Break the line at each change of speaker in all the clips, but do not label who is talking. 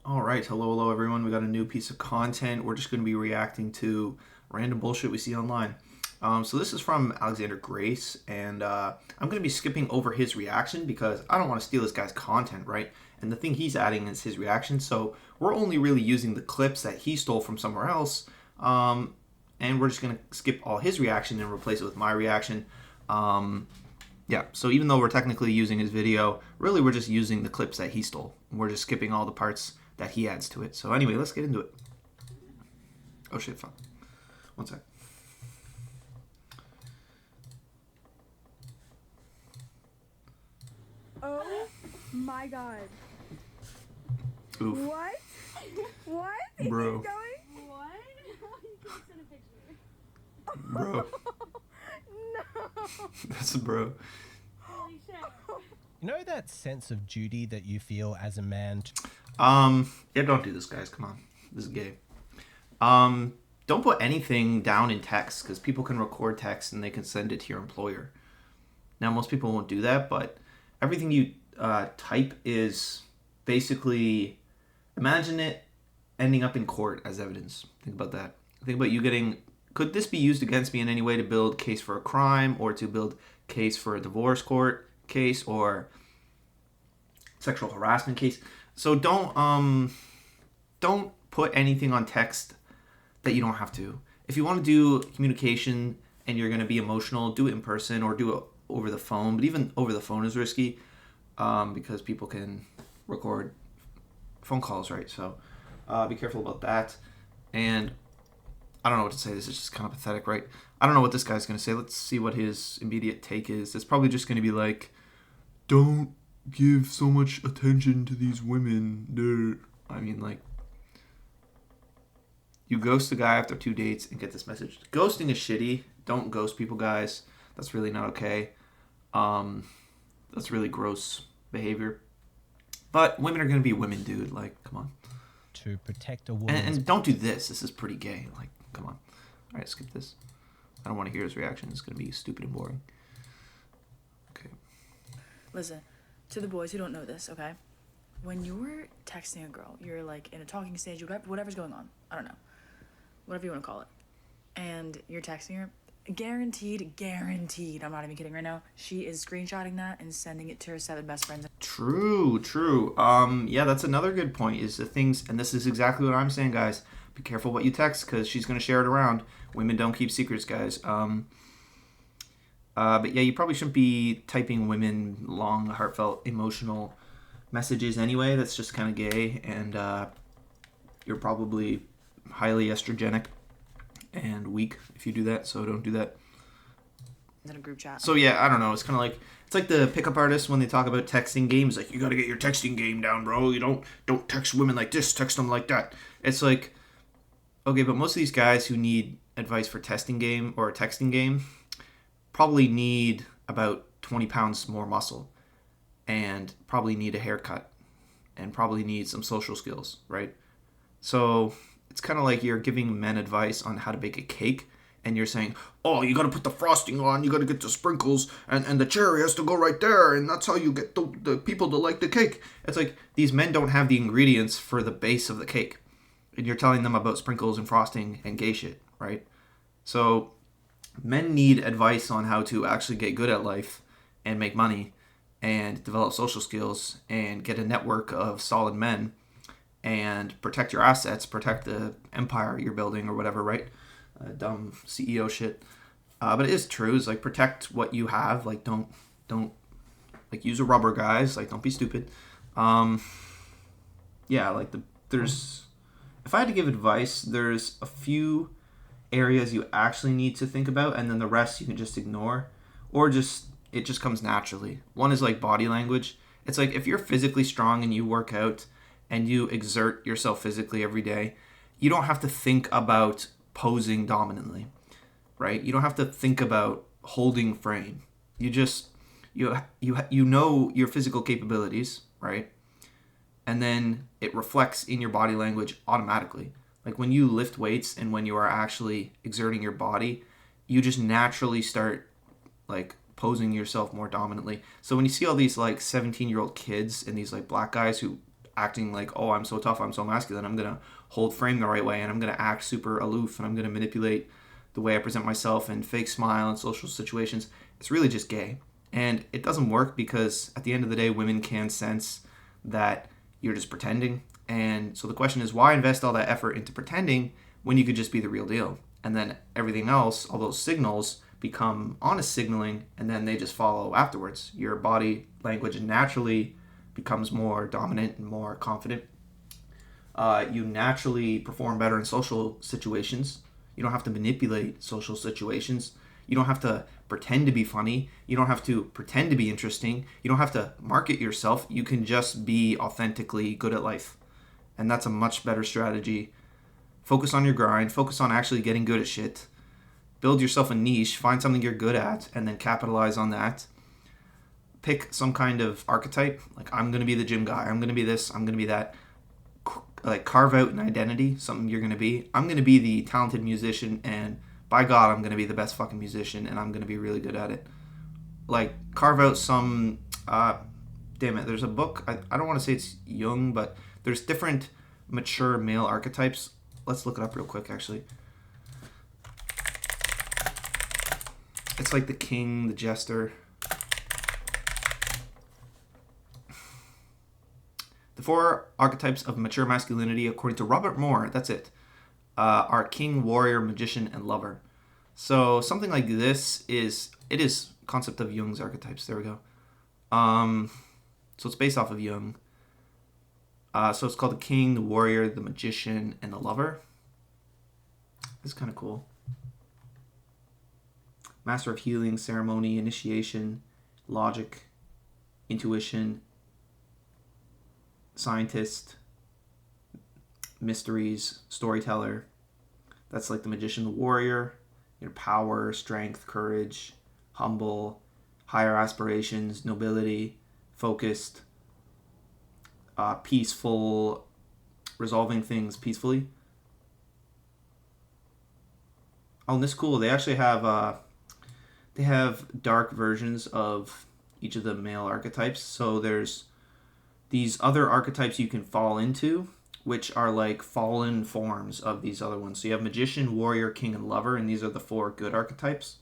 All right, hello everyone. We got a new piece of content. We're just going to be reacting to random bullshit we see online. So this is from Alexander Grace, and I'm going to be skipping over his reaction because I don't want to steal this guy's content, right? And the thing he's adding is his reaction, so we're only really using the clips that he stole from somewhere else, and we're just going to skip all his reaction and replace it with my reaction. Yeah, so even though we're technically using his video, really we're just using the clips that he stole. We're just skipping all the parts that he adds to it. So anyway, let's get into it. Oh shit, fuck. One sec.
Oh my god.
Oof.
What? What? Is
Bro.
it going?
What? You can't send a picture.
Bro.
No.
That's a bro.
Holy shit.
You know that sense of duty that you feel as a man?
Yeah, don't do this, guys. Come on. This is gay. Don't put anything down in text because people can record text and they can send it to your employer. Now, most people won't do that, but everything you type is basically, imagine it ending up in court as evidence. Think about that. Think about you getting, could this be used against me in any way to build case for a crime or to build case for a divorce court case or sexual harassment case? So don't put anything on text that you don't have to. If you want to do communication and you're going to be emotional, do it in person or do it over the phone. But even over the phone is risky because people can record phone calls, right? So be careful about that. And I don't know what to say. This is just kind of pathetic, right? I don't know what this guy's going to say. Let's see what his immediate take is. It's probably just going to be like, don't give so much attention to these women. I mean, like, you ghost a guy after 2 dates and get this message. Ghosting is shitty. Don't ghost people, guys. That's really not okay. That's really gross behavior. But women are going to be women, dude. Like, come on.
To protect a woman.
And don't do this. This is pretty gay. Like, come on. All right, skip this. I don't want to hear his reaction. It's going to be stupid and boring. Okay.
Listen, to the boys who don't know this, okay? When you're texting a girl, you're like in a talking stage, whatever's going on. I don't know. Whatever you want to call it. And you're texting her, guaranteed, I'm not even kidding right now, she is screenshotting that and sending it to her 7 best friends.
True. Yeah, that's another good point is the things, and this is exactly what I'm saying, guys. Be careful what you text because she's going to share it around. Women don't keep secrets, guys. But yeah, you probably shouldn't be typing women long, heartfelt, emotional messages anyway. That's just kind of gay, and you're probably highly estrogenic and weak if you do that, so don't do that.
In a group chat.
So yeah, I don't know. It's kind of like, it's like the pickup artists when they talk about texting games. Like, you got to get your texting game down, bro. You don't text women like this. Text them like that. It's like, okay, but most of these guys who need advice for testing game or a texting game probably need about 20 pounds more muscle and probably need a haircut and probably need some social skills, right? So it's kind of like you're giving men advice on how to bake a cake and you're saying, oh, you got to put the frosting on, you got to get the sprinkles, and the cherry has to go right there, and that's how you get the people to like the cake. It's like these men don't have the ingredients for the base of the cake. And you're telling them about sprinkles and frosting and gay shit, right? So men need advice on how to actually get good at life and make money and develop social skills and get a network of solid men and protect your assets, protect the empire you're building or whatever, right? Dumb CEO shit. But it is true. It's like, protect what you have. Like, don't like, use a rubber, guys. Like, don't be stupid. Yeah, like there's, if I had to give advice, there's a few areas you actually need to think about, and then the rest you can just ignore, or just, it just comes naturally. One is like body language. It's like, if you're physically strong and you work out and you exert yourself physically every day, you don't have to think about posing dominantly, right? You don't have to think about holding frame. You just, you know your physical capabilities, right? And then it reflects in your body language automatically. Like, when you lift weights and when you are actually exerting your body, you just naturally start like posing yourself more dominantly. So when you see all these like 17-year-old kids and these like black guys who acting like, oh, I'm so tough, I'm so masculine, I'm going to hold frame the right way, and I'm going to act super aloof, and I'm going to manipulate the way I present myself and fake smile in social situations. It's really just gay. And it doesn't work because at the end of the day, women can sense that you're just pretending. And so the question is, why invest all that effort into pretending when you could just be the real deal? And then everything else, all those signals, become honest signaling, and then they just follow afterwards. Your body language naturally becomes more dominant and more confident. You naturally perform better in social situations. You don't have to manipulate social situations. You don't have to pretend to be funny. You don't have to pretend to be interesting. You don't have to market yourself. You can just be authentically good at life. And that's a much better strategy. Focus on your grind. Focus on actually getting good at shit. Build yourself a niche. Find something you're good at and then capitalize on that. Pick some kind of archetype. Like, I'm going to be the gym guy. I'm going to be this. I'm going to be that. Like, carve out an identity, something you're going to be. I'm going to be the talented musician, and by God, I'm going to be the best fucking musician, and I'm going to be really good at it. Like, carve out some, damn it, there's a book, I don't want to say it's Jung, but there's different mature male archetypes. Let's look it up real quick, actually. It's like the king, the jester. The 4 archetypes of mature masculinity, according to Robert Moore, that's it, are king, warrior, magician, and lover. So something like this is concept of Jung's archetypes. There we go. So it's based off of Jung. So it's called the king, the warrior, the magician, and the lover. This is kind of cool. Master of healing, ceremony, initiation, logic, intuition, scientist, mysteries, storyteller. That's like the magician, the warrior, power, strength, courage, humble, higher aspirations, nobility, focused, peaceful, resolving things peacefully. Oh, and this is cool. They actually have dark versions of each of the male archetypes. So there's these other archetypes you can fall into, which are like fallen forms of these other ones. So you have magician, warrior, king, and lover, and these are the 4 good archetypes.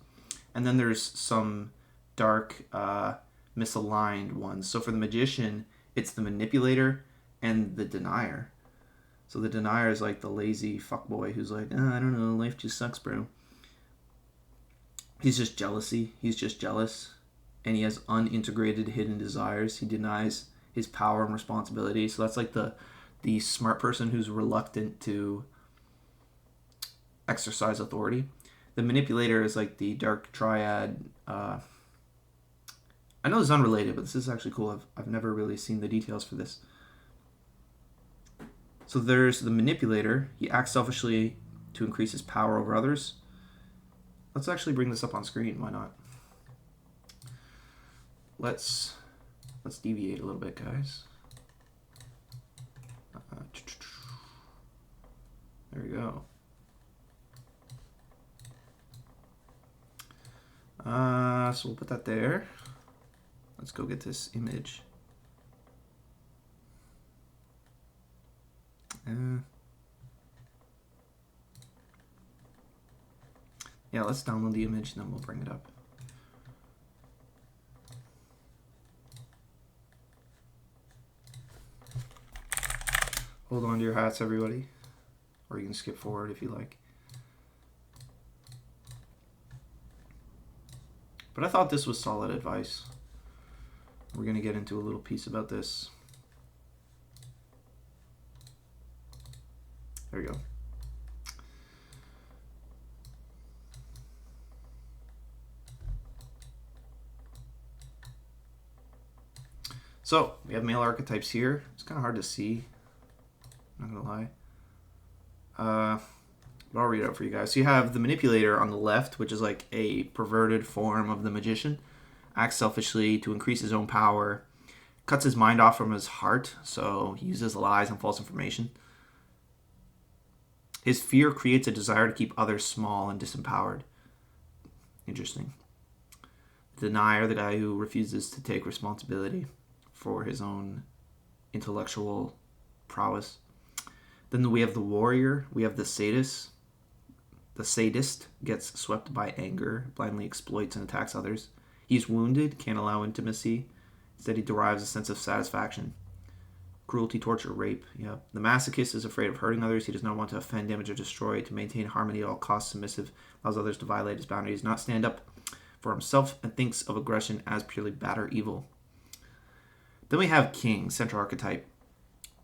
And then there's some dark, misaligned ones. So for the magician, it's the manipulator and the denier. So the denier is like the lazy fuckboy who's like, I don't know, life just sucks, bro. He's just jealousy. He's just jealous. And he has unintegrated hidden desires. He denies his power and responsibility. So that's like the smart person who's reluctant to exercise authority. The manipulator is like the dark triad. I know this is unrelated, but this is actually cool. I've never really seen the details for this. So there's the manipulator. He acts selfishly to increase his power over others. Let's actually bring this up on screen. Why not? Let's deviate a little bit, guys. There we go. So we'll put that there. Let's go get this image. Yeah, let's download the image and then we'll bring it up. Hold on to your hats, everybody. Or you can skip forward if you like. But I thought this was solid advice. We're going to get into a little piece about this. There we go. So, we have male archetypes here. It's kind of hard to see. I'm not going to lie. But I'll read it out for you guys. So you have the manipulator on the left, which is like a perverted form of the magician. Acts selfishly to increase his own power. Cuts his mind off from his heart, so he uses lies and false information. His fear creates a desire to keep others small and disempowered. Interesting. The denier, the guy who refuses to take responsibility for his own intellectual prowess. Then we have the warrior. We have the sadist. The sadist gets swept by anger, blindly exploits and attacks others. He's wounded, can't allow intimacy. Instead, he derives a sense of satisfaction. Cruelty, torture, rape. Yeah. The masochist is afraid of hurting others. He does not want to offend, damage, or destroy. To maintain harmony at all costs, submissive, allows others to violate his boundaries, not stand up for himself, and thinks of aggression as purely bad or evil. Then we have king, central archetype.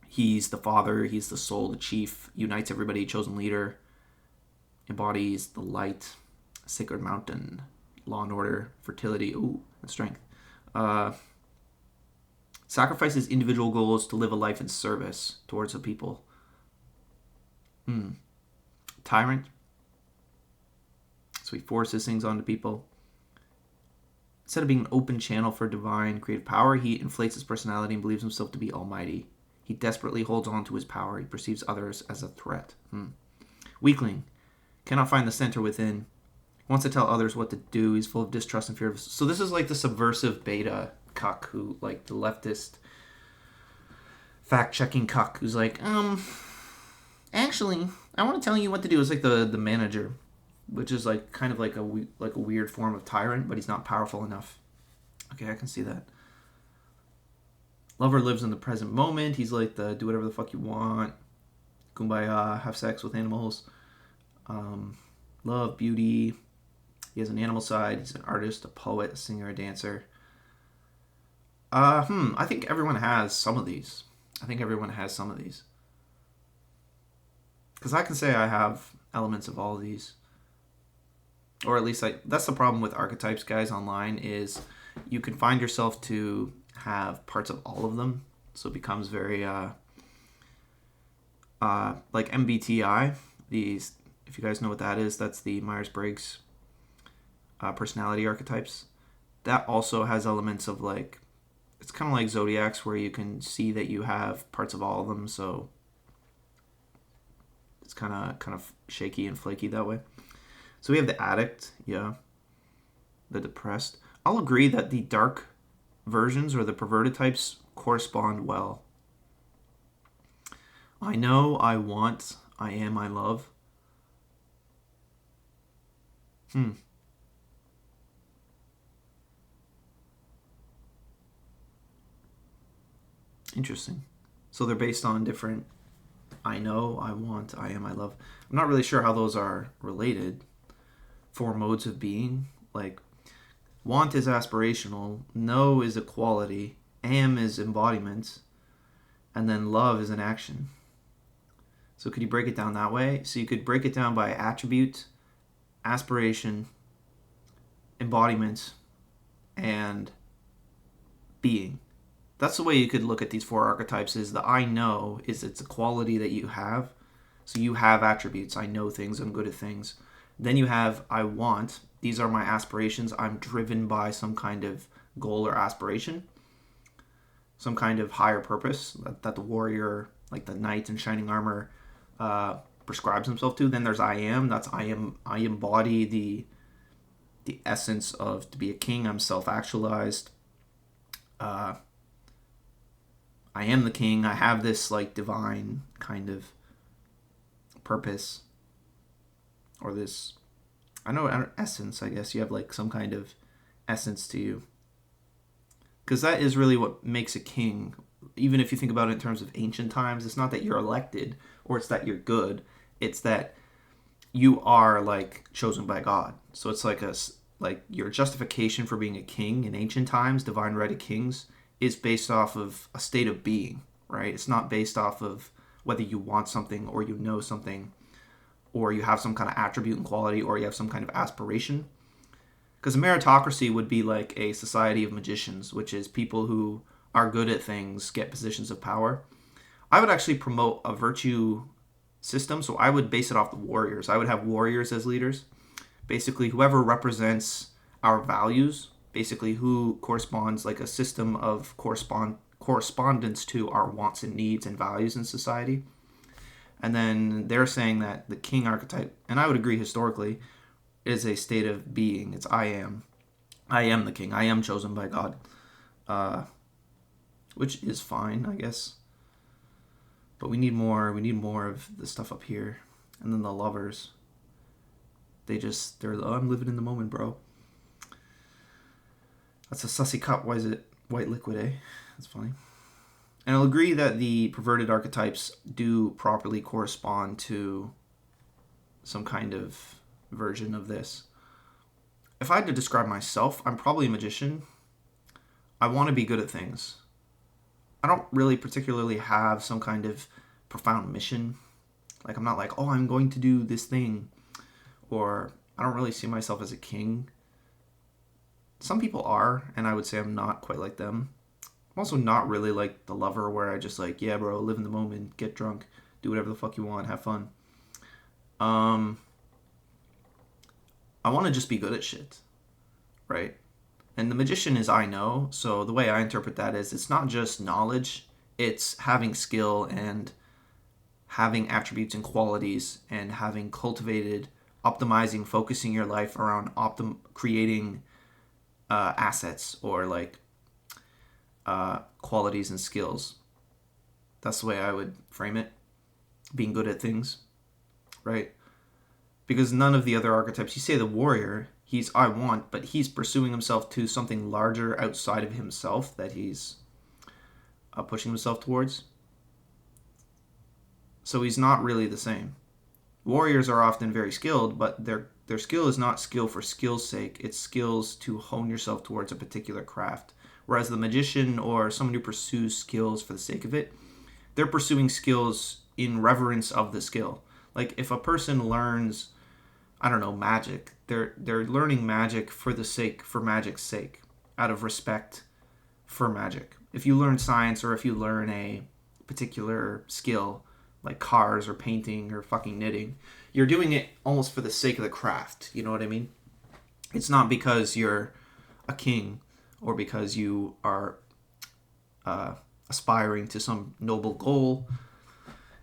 He's the father, he's the soul, the chief, unites everybody, chosen leader, embodies the light, sacred mountain, law and order, fertility, and strength. Sacrifices individual goals to live a life in service towards the people. Tyrant. So he forces things onto people. Instead of being an open channel for divine creative power, he inflates his personality and believes himself to be almighty. He desperately holds on to his power. He perceives others as a threat. Weakling. Cannot find the center within. Wants to tell others what to do. He's full of distrust and fear. So this is like the subversive beta cuck who, like the leftist fact-checking cuck who's like, actually, I want to tell you what to do. It's like the manager, which is like kind of like a weird form of tyrant, but he's not powerful enough. Okay, I can see that. Lover lives in the present moment. He's like the do whatever the fuck you want, kumbaya, have sex with animals, love, beauty. He has an animal side. He's an artist, a poet, a singer, a dancer. I think everyone has some of these. Because I can say I have elements of all of these. Or at least that's the problem with archetypes, guys, online, is you can find yourself to have parts of all of them. So it becomes very, like MBTI. These, if you guys know what that is, that's the Myers-Briggs personality archetypes. That also has elements of like, it's kind of like Zodiacs where you can see that you have parts of all of them. So it's kind of shaky and flaky that way. So we have the addict, yeah, the depressed. I'll agree that the dark versions or the perverted types correspond well. I know, I want, I am, I love. Interesting. So they're based on different I know, I want, I am, I love. I'm not really sure how those are related. 4 modes of being. Like, want is aspirational, know is a quality, am is embodiment, and then love is an action. So could you break it down that way? So you could break it down by attribute, aspiration, embodiment, and being. That's the way you could look at these 4 archetypes. Is the I know is it's a quality that you have. So you have attributes. I know things. I'm good at things. Then you have I want. These are my aspirations. I'm driven by some kind of goal or aspiration. Some kind of higher purpose that the warrior, like the knight in shining armor, prescribes himself to. Then there's I am. That's I embody the essence of to be a king. I'm self-actualized. I am the king. I have this like divine kind of purpose, or this, I don't know, essence, I guess. You have like some kind of essence to you. Because that is really what makes a king. Even if you think about it in terms of ancient times, it's not that you're elected or it's that you're good. It's that you are like chosen by God. So it's like your justification for being a king in ancient times, divine right of kings, is based off of a state of being, right? It's not based off of whether you want something or you know something or you have some kind of attribute and quality or you have some kind of aspiration. Because a meritocracy would be like a society of magicians, which is people who are good at things get positions of power. I would actually promote a virtue system, so I would base it off the warriors. I would have warriors as leaders. Basically, whoever represents our values, basically who corresponds like a system of correspondence to our wants and needs and values in society. And then they're saying that the king archetype, and I would agree historically, is a state of being. It's I am the king. I am chosen by God. Which is fine, I guess. But we need more. We need more of the stuff up here. And then the lovers. They're, oh, I'm living in the moment, bro. That's a sussy cup. Why is it white liquid, eh? That's funny. And I'll agree that the perverted archetypes do properly correspond to some kind of version of this. If I had to describe myself, I'm probably a magician. I want to be good at things. I don't really particularly have some kind of profound mission. Like, I'm not like, oh, I'm going to do this thing. Or I don't really see myself as a king. Some people are, and I would say I'm not quite like them. I'm also not really like the lover where I just like, yeah, bro, live in the moment, get drunk, do whatever the fuck you want, have fun. I want to just be good at shit, right? And the magician is I know, so the way I interpret that is it's not just knowledge, it's having skill and having attributes and qualities and having cultivated, optimizing, focusing your life around creating assets or like qualities and skills. That's the way I would frame it. Being good at things, right? Because none of the other archetypes, you say the warrior, he's I want, but he's pursuing himself to something larger outside of himself that he's pushing himself towards. So he's not really the same. Warriors are often very skilled, but their skill is not skill for skill's sake. It's skills to hone yourself towards a particular craft. Whereas the magician or someone who pursues skills for the sake of it, they're pursuing skills in reverence of the skill. Like if a person learns, I don't know, magic, they're learning magic for magic's sake, out of respect for magic. If you learn science or if you learn a particular skill, like cars or painting or fucking knitting, you're doing it almost for the sake of the craft. You know what I mean? It's not because you're a king or because you are aspiring to some noble goal.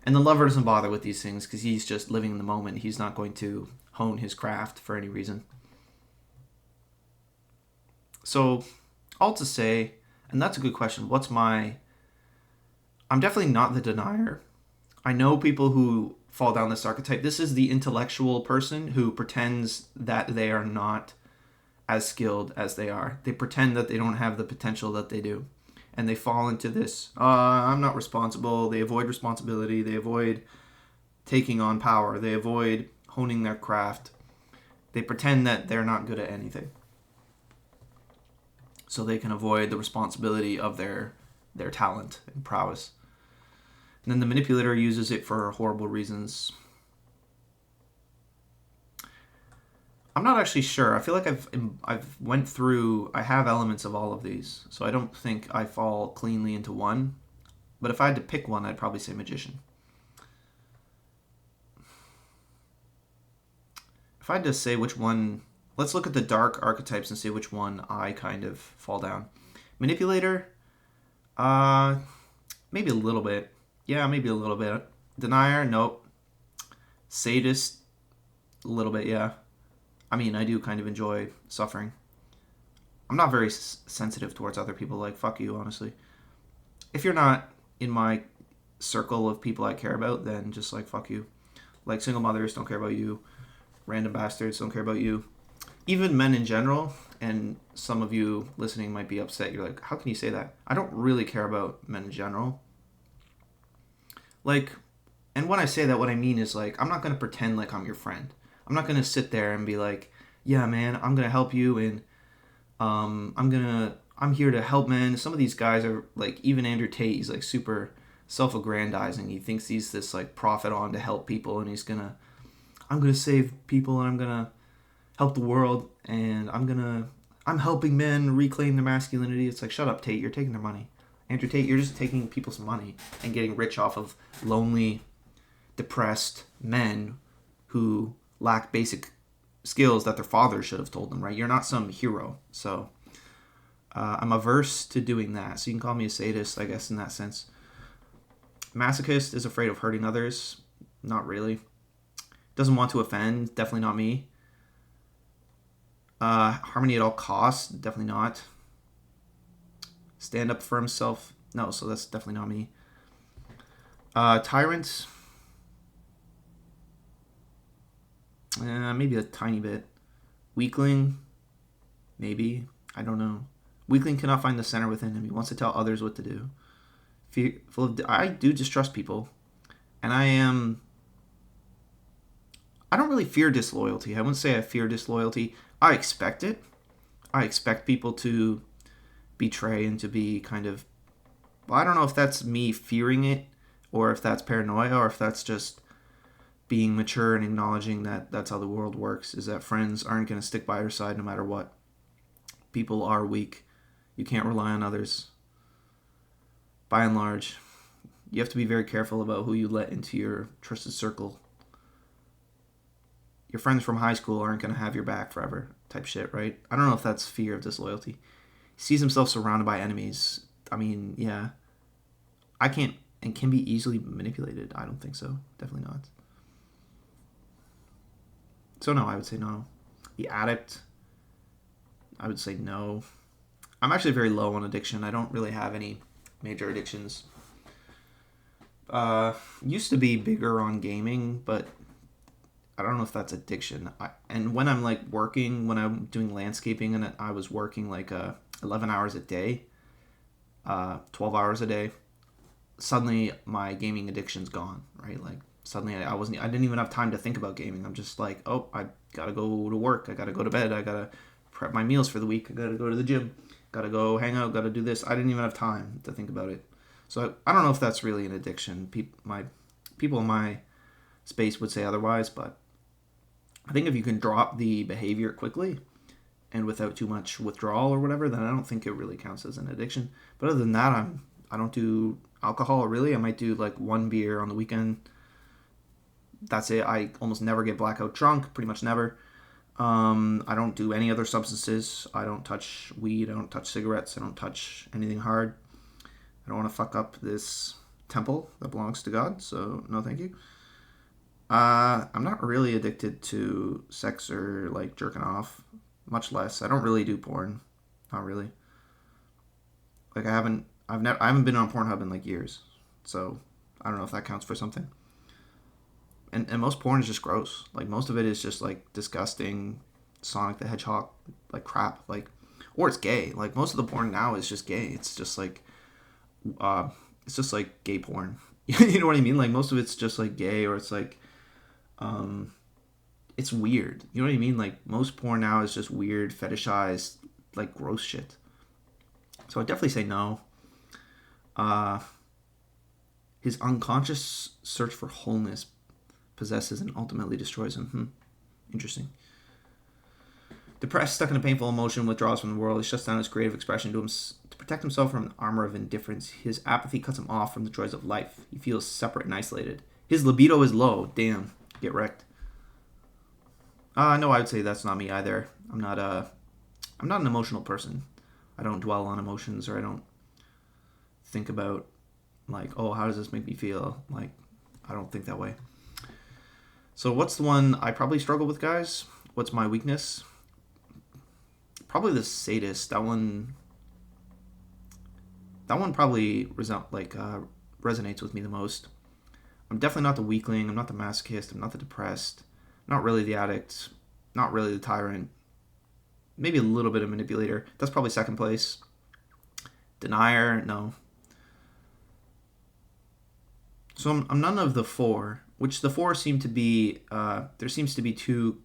And the lover doesn't bother with these things because he's just living in the moment. He's not going to hone his craft for any reason. So, all to say, and that's a good question, I'm definitely not the denier. I know people who fall down this archetype. This is the intellectual person who pretends that they are not as skilled as they are. They pretend that they don't have the potential that they do. And they fall into this, I'm not responsible. They avoid responsibility. They avoid taking on power. They avoid honing their craft. They pretend that they're not good at anything. So they can avoid the responsibility of their talent and prowess. And then the manipulator uses it for horrible reasons. I'm not actually sure. I feel like I have elements of all of these. So I don't think I fall cleanly into one. But if I had to pick one, I'd probably say magician. If I had to say which one, let's look at the dark archetypes and see which one I kind of fall down. Manipulator, maybe a little bit. Yeah, maybe a little bit. Denier, nope. Sadist, a little bit, yeah. I mean, I do kind of enjoy suffering. I'm not very sensitive towards other people. Like, fuck you, honestly. If you're not in my circle of people I care about, then just, like, fuck you. Like, single mothers don't care about you. Random bastards don't care about you. Even men in general, and some of you listening might be upset. You're like, how can you say that? I don't really care about men in general. Like, and when I say that, what I mean is, like, I'm not going to pretend like I'm your friend. I'm not going to sit there and be like, yeah, man, I'm going to help you, and I'm here to help men. Some of these guys are, like, even Andrew Tate, he's, like, super self-aggrandizing. He thinks he's this, like, prophet on to help people, and I'm going to save people, and I'm going to help the world, and I'm helping men reclaim their masculinity. It's like, shut up, Tate, you're taking their money. Andrew Tate, you're just taking people's money and getting rich off of lonely, depressed men who lack basic skills that their father should have told them, right? You're not some hero. So I'm averse to doing that. So you can call me a sadist, I guess, in that sense. Masochist is afraid of hurting others. Not really. Doesn't want to offend. Definitely not me. Harmony at all costs. Definitely not. Stand up for himself. No, so that's definitely not me. Tyrant. Maybe a tiny bit. Weakling. Maybe. I don't know. Weakling cannot find the center within him. He wants to tell others what to do. I do distrust people. And I don't really fear disloyalty. I wouldn't say I fear disloyalty. I expect it. I expect people to betray and to be kind of... Well, I don't know if that's me fearing it, or if that's paranoia, or if that's just being mature and acknowledging that that's how the world works, is that friends aren't going to stick by your side no matter what. People are weak. You can't rely on others. By and large, you have to be very careful about who you let into your trusted circle. Your friends from high school aren't going to have your back forever type shit, right? I don't know if that's fear of disloyalty. He sees himself surrounded by enemies. I mean, yeah. I can't and can be easily manipulated. I don't think so. Definitely not. So no, I would say no. The addict, I would say no. I'm actually very low on addiction. I don't really have any major addictions. Used to be bigger on gaming, but I don't know if that's addiction. And when I'm like working, when I'm doing landscaping and I was working like 11 hours a day, 12 hours a day, suddenly my gaming addiction's gone, right? Like suddenly I didn't even have time to think about gaming. I'm just like, oh, I gotta go to work. I gotta go to bed. I gotta prep my meals for the week. I gotta go to the gym. Gotta go hang out. Gotta do this. I didn't even have time to think about it. So I don't know if that's really an addiction. People in my space would say otherwise, but I think if you can drop the behavior quickly and without too much withdrawal or whatever, then I don't think it really counts as an addiction. But other than that, I don't do alcohol really. I might do like one beer on the weekend. That's it. I almost never get blackout drunk, pretty much never. I don't do any other substances. I don't touch weed. I don't touch cigarettes. I don't touch anything hard. I don't want to fuck up this temple that belongs to God, so no thank you. I'm not really addicted to sex or like jerking off, much less. I don't really do porn, not really. Like I haven't been on Pornhub in like years, so I don't know if that counts for something. And most porn is just gross. Like most of it is just like disgusting, Sonic the Hedgehog like crap, like, or it's gay. Like most of the porn now is just gay. It's just like gay porn. You know what I mean? Like most of it's just like gay, or it's like it's weird. You know what I mean? Like most porn now is just weird, fetishized, like gross shit. So I definitely say no. His unconscious search for wholeness possesses and ultimately destroys him. Interesting. Depressed, stuck in a painful emotion, withdraws from the world. He shuts down his creative expression to protect himself from an armor of indifference. His apathy cuts him off from the joys of life. He feels separate and isolated. His libido is low. Damn. Get wrecked. No, I would say that's not me either. I'm not an emotional person. I don't dwell on emotions, or I don't think about like, oh, how does this make me feel? Like, I don't think that way. So what's the one I probably struggle with, guys? What's my weakness? Probably the sadist. That one probably resonates with me the most. I'm definitely not the weakling. I'm not the masochist. I'm not the depressed. Not really the addict. Not really the tyrant. Maybe a little bit of manipulator. That's probably second place. Denier, no. So I'm none of the four, which the four seem to be, there seems to be two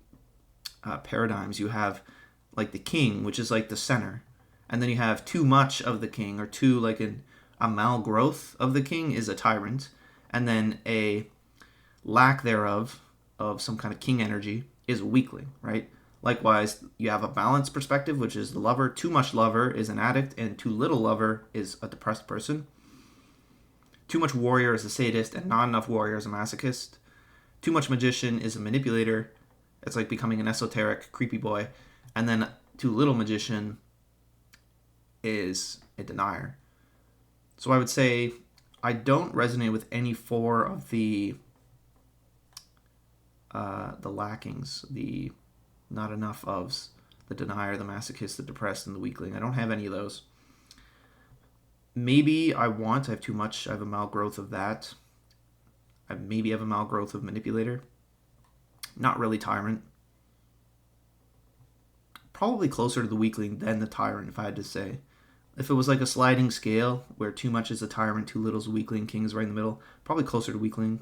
paradigms. You have like the king, which is like the center. And then you have too much of the king, or too like a malgrowth of the king is a tyrant. And then a lack thereof of some kind of king energy is a weakling, right? Likewise, you have a balanced perspective, which is the lover. Too much lover is an addict, and too little lover is a depressed person. Too much warrior is a sadist, and not enough warrior is a masochist. Too much magician is a manipulator. It's like becoming an esoteric, creepy boy. And then too little magician is a denier. So I would say I don't resonate with any four of the lackings, the not enough ofs, the denier, the masochist, the depressed, and the weakling. I don't have any of those. Maybe I have too much. I have a malgrowth of that. I maybe have a mild growth of manipulator. Not really tyrant. Probably closer to the weakling than the tyrant, if I had to say. If it was like a sliding scale where too much is a tyrant, too little is a weakling, king's right in the middle, probably closer to weakling.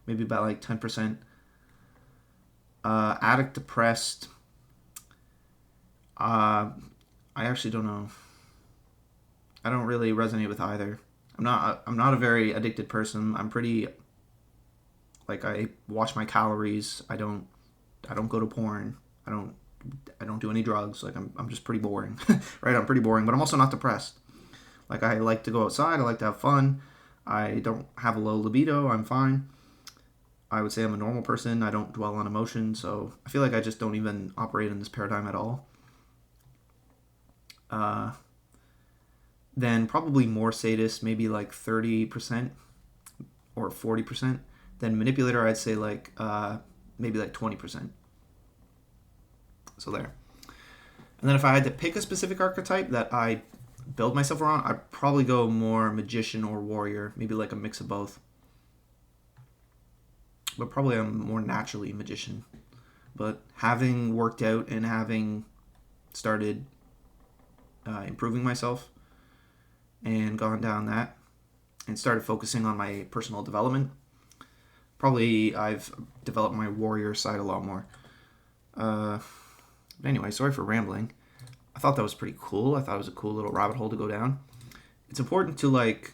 Maybe about like 10%. Addict, depressed. I actually don't know. I don't really resonate with either. I'm not a very addicted person. I'm pretty, like, I watch my calories. I don't go to porn. I don't do any drugs. Like, I'm just pretty boring. Right? I'm pretty boring, but I'm also not depressed. Like, I like to go outside. I like to have fun. I don't have a low libido. I'm fine. I would say I'm a normal person. I don't dwell on emotion, so I feel like I just don't even operate in this paradigm at all. Then probably more sadist, maybe like 30% or 40%. Then manipulator, I'd say like maybe like 20%. So there. And then if I had to pick a specific archetype that I build myself around, I'd probably go more magician or warrior, maybe like a mix of both. But probably I'm more naturally magician. But having worked out and having started improving myself and gone down that and started focusing on my personal development, probably I've developed my warrior side a lot more. But anyway, sorry for rambling. I thought that was pretty cool. I thought it was a cool little rabbit hole to go down. It's important to like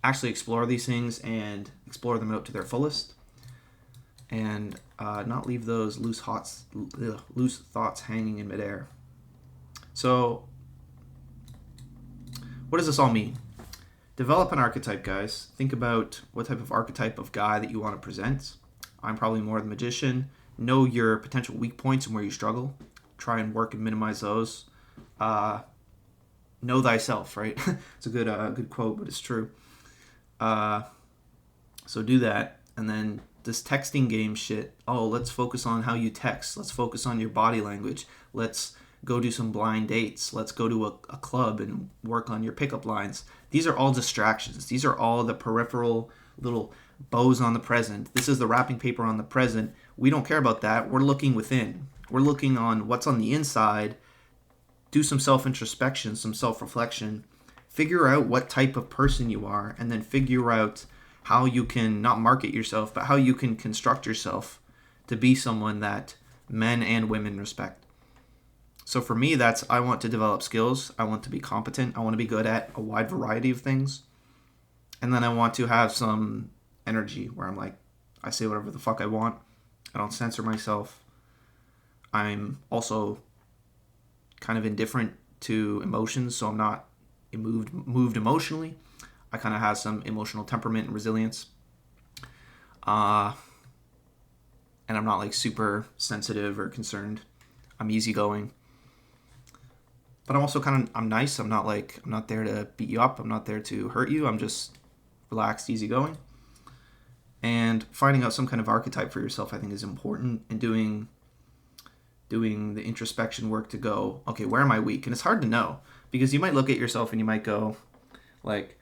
actually explore these things and explore them out to their fullest, and not leave those loose thoughts hanging in midair. So, what does this all mean? Develop an archetype, guys. Think about what type of archetype of guy that you want to present. I'm probably more the magician. Know your potential weak points and where you struggle. Try and work and minimize those. Know thyself, right? It's a good quote, but it's true. So do that, and then this texting game shit. Oh, let's focus on how you text. Let's focus on your body language. Let's go do some blind dates. Let's go to a club and work on your pickup lines. These are all distractions. These are all the peripheral little bows on the present. This is the wrapping paper on the present. We don't care about that. We're looking within. We're looking on what's on the inside. Do some self-introspection, some self-reflection. Figure out what type of person you are, and then figure out how you can not market yourself, but how you can construct yourself to be someone that men and women respect. So for me, that's, I want to develop skills. I want to be competent. I want to be good at a wide variety of things. And then I want to have some energy where I'm like, I say whatever the fuck I want. I don't censor myself. I'm also kind of indifferent to emotions, so I'm not moved emotionally. I kind of have some emotional temperament and resilience. And I'm not like super sensitive or concerned. I'm easygoing. But I'm also I'm nice. I'm not there to beat you up. I'm not there to hurt you. I'm just relaxed, easygoing. And finding out some kind of archetype for yourself, I think, is important, and doing the introspection work to go, okay, where am I weak? And it's hard to know, because you might look at yourself and you might go like,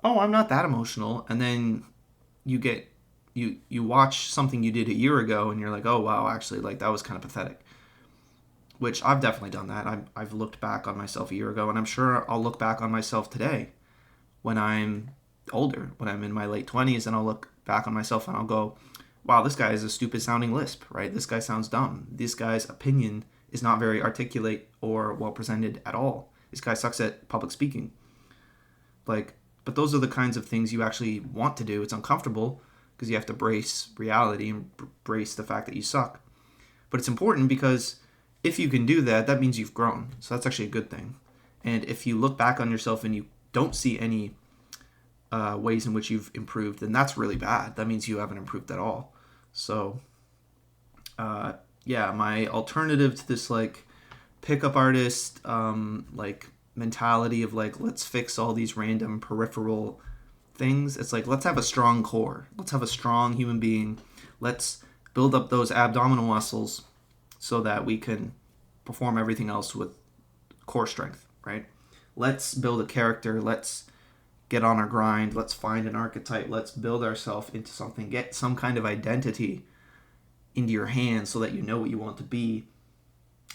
oh, I'm not that emotional. And then you watch something you did a year ago and you're like, oh, wow, actually, like, that was kind of pathetic. Which I've definitely done that. I've looked back on myself a year ago, and I'm sure I'll look back on myself today when I'm older, when I'm in my late 20s, and I'll look back on myself and I'll go, wow, this guy is a stupid sounding lisp, right? This guy sounds dumb. This guy's opinion is not very articulate or well presented at all. This guy sucks at public speaking. Like, but those are the kinds of things you actually want to do. It's uncomfortable because you have to brace reality and brace the fact that you suck. But it's important because if you can do that, that means you've grown. So that's actually a good thing. And if you look back on yourself and you don't see any ways in which you've improved, then that's really bad. That means you haven't improved at all. So, yeah, my alternative to this, like, pickup artist, like, mentality of, like, let's fix all these random peripheral things. It's like, let's have a strong core. Let's have a strong human being. Let's build up those abdominal muscles so that we can perform everything else with core strength, right? Let's build a character. Let's get on our grind. Let's find an archetype. Let's build ourselves into something. Get some kind of identity into your hands so that you know what you want to be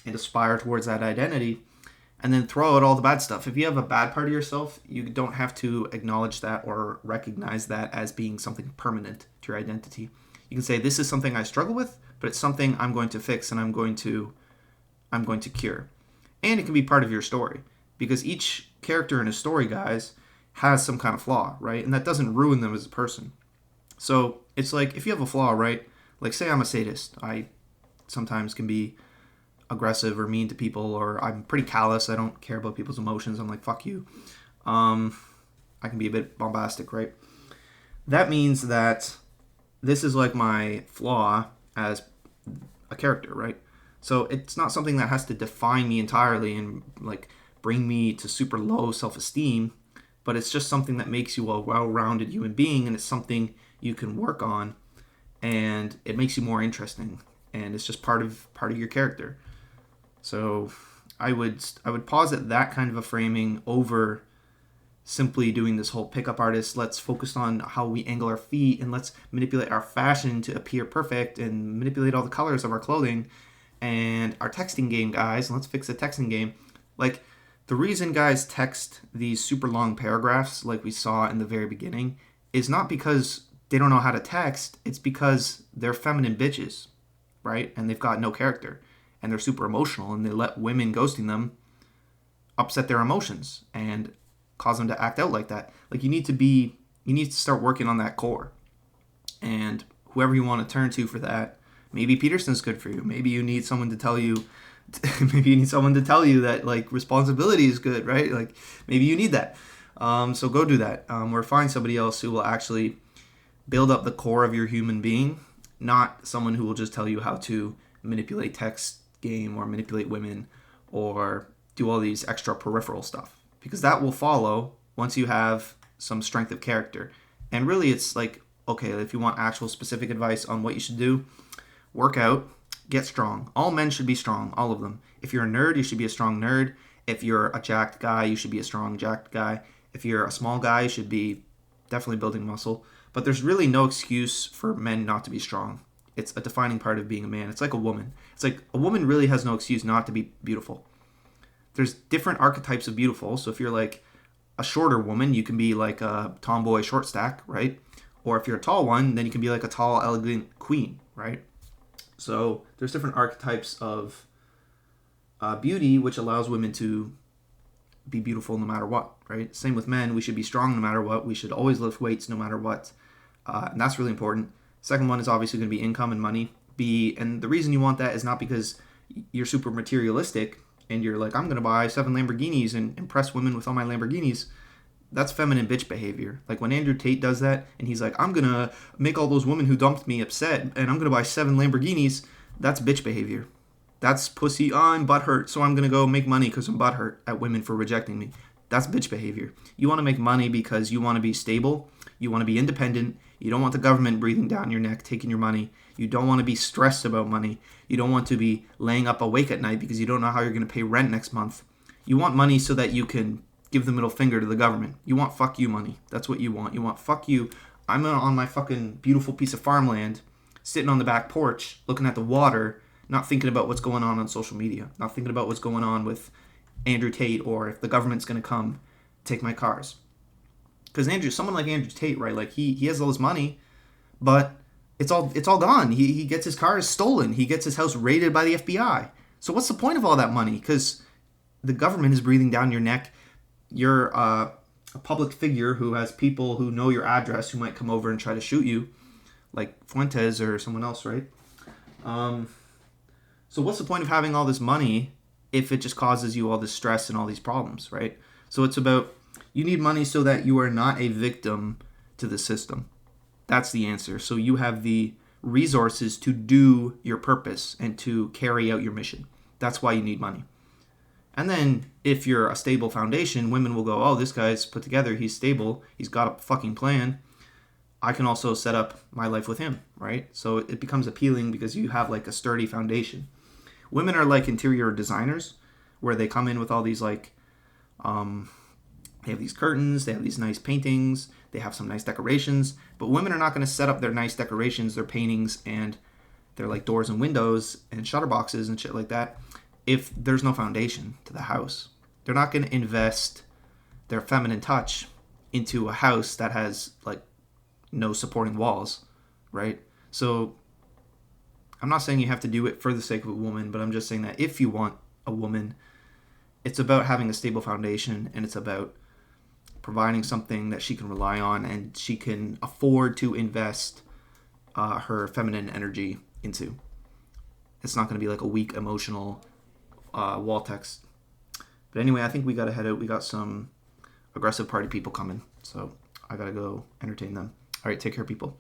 and aspire towards that identity. And then throw out all the bad stuff. If you have a bad part of yourself, you don't have to acknowledge that or recognize that as being something permanent to your identity. You can say, this is something I struggle with, but it's something I'm going to fix and I'm going to cure. And it can be part of your story, because each character in a story, guys, has some kind of flaw, right? And that doesn't ruin them as a person. So it's like, if you have a flaw, right? Like, say I'm a sadist. I sometimes can be aggressive or mean to people, or I'm pretty callous. I don't care about people's emotions. I'm like, fuck you. I can be a bit bombastic, right? That means that this is like my flaw as a character, right? So it's not something that has to define me entirely and like bring me to super low self-esteem, but it's just something that makes you a well-rounded human being, and it's something you can work on, and it makes you more interesting, and it's just part of your character. So I would posit that kind of a framing over simply doing this whole pickup artist. Let's focus on how we angle our feet, and let's manipulate our fashion to appear perfect, and manipulate all the colors of our clothing and our texting game, guys. Let's fix the texting game. Like, the reason guys text these super long paragraphs like we saw in the very beginning is not because they don't know how to text. It's because they're feminine bitches, right? And they've got no character. And they're super emotional, and they let women ghosting them upset their emotions and cause them to act out like that. Like, you need to start working on that core. And whoever you want to turn to for that, maybe Peterson's good for you. Maybe you need someone to tell you that like responsibility is good, right? Like, maybe you need that. So go do that. Or find somebody else who will actually build up the core of your human being, not someone who will just tell you how to manipulate text game or manipulate women or do all these extra peripheral stuff, because that will follow once you have some strength of character. And really, it's like, okay, if you want actual specific advice on what you should do, work out, get strong. All men should be strong, all of them. If you're a nerd, you should be a strong nerd. If you're a jacked guy, you should be a strong jacked guy. If you're a small guy, you should be definitely building muscle. But there's really no excuse for men not to be strong. It's a defining part of being a man. It's like a woman. It's like a woman really has no excuse not to be beautiful. There's different archetypes of beautiful. So if you're like a shorter woman, you can be like a tomboy short stack, right? Or if you're a tall one, then you can be like a tall, elegant queen, right? So there's different archetypes of beauty, which allows women to be beautiful no matter what, right? Same with men. We should be strong no matter what. We should always lift weights no matter what. And that's really important. Second one is obviously going to be income and money. And the reason you want that is not because you're super materialistic and you're like, I'm going to buy 7 Lamborghinis and impress women with all my Lamborghinis. That's feminine bitch behavior. Like when Andrew Tate does that and he's like, I'm going to make all those women who dumped me upset and I'm going to buy 7 Lamborghinis. That's bitch behavior. That's pussy. Oh, I'm butthurt, so I'm going to go make money because I'm butthurt at women for rejecting me. That's bitch behavior. You want to make money because you want to be stable. You want to be independent. You don't want the government breathing down your neck, taking your money. You don't want to be stressed about money. You don't want to be laying up awake at night because you don't know how you're going to pay rent next month. You want money so that you can give the middle finger to the government. You want fuck you money. That's what you want. You want fuck you. I'm on my fucking beautiful piece of farmland, sitting on the back porch, looking at the water, not thinking about what's going on social media, not thinking about what's going on with Andrew Tate or if the government's going to come take my cars. Because someone like Andrew Tate, right? Like he has all this money, but it's all gone. He gets his cars stolen. He gets his house raided by the FBI. So what's the point of all that money? Because the government is breathing down your neck. You're a public figure who has people who know your address who might come over and try to shoot you, like Fuentes or someone else, right? So what's the point of having all this money if it just causes you all this stress and all these problems, right? So it's about, you need money so that you are not a victim to the system. That's the answer. So you have the resources to do your purpose and to carry out your mission. That's why you need money. And then if you're a stable foundation, women will go, oh, this guy's put together. He's stable. He's got a fucking plan. I can also set up my life with him, right? So it becomes appealing because you have like a sturdy foundation. Women are like interior designers where they come in with all these like, They have these curtains, they have these nice paintings, they have some nice decorations, but women are not going to set up their nice decorations, their paintings, and their like doors and windows and shutter boxes and shit like that if there's no foundation to the house. They're not going to invest their feminine touch into a house that has like no supporting walls, right? So I'm not saying you have to do it for the sake of a woman, but I'm just saying that if you want a woman, it's about having a stable foundation, and it's about providing something that she can rely on and she can afford to invest her feminine energy into. It's not going to be like a weak emotional wall text. But anyway, I think we got to head out. We got some aggressive party people coming, so I got to go entertain them. All right, take care, people.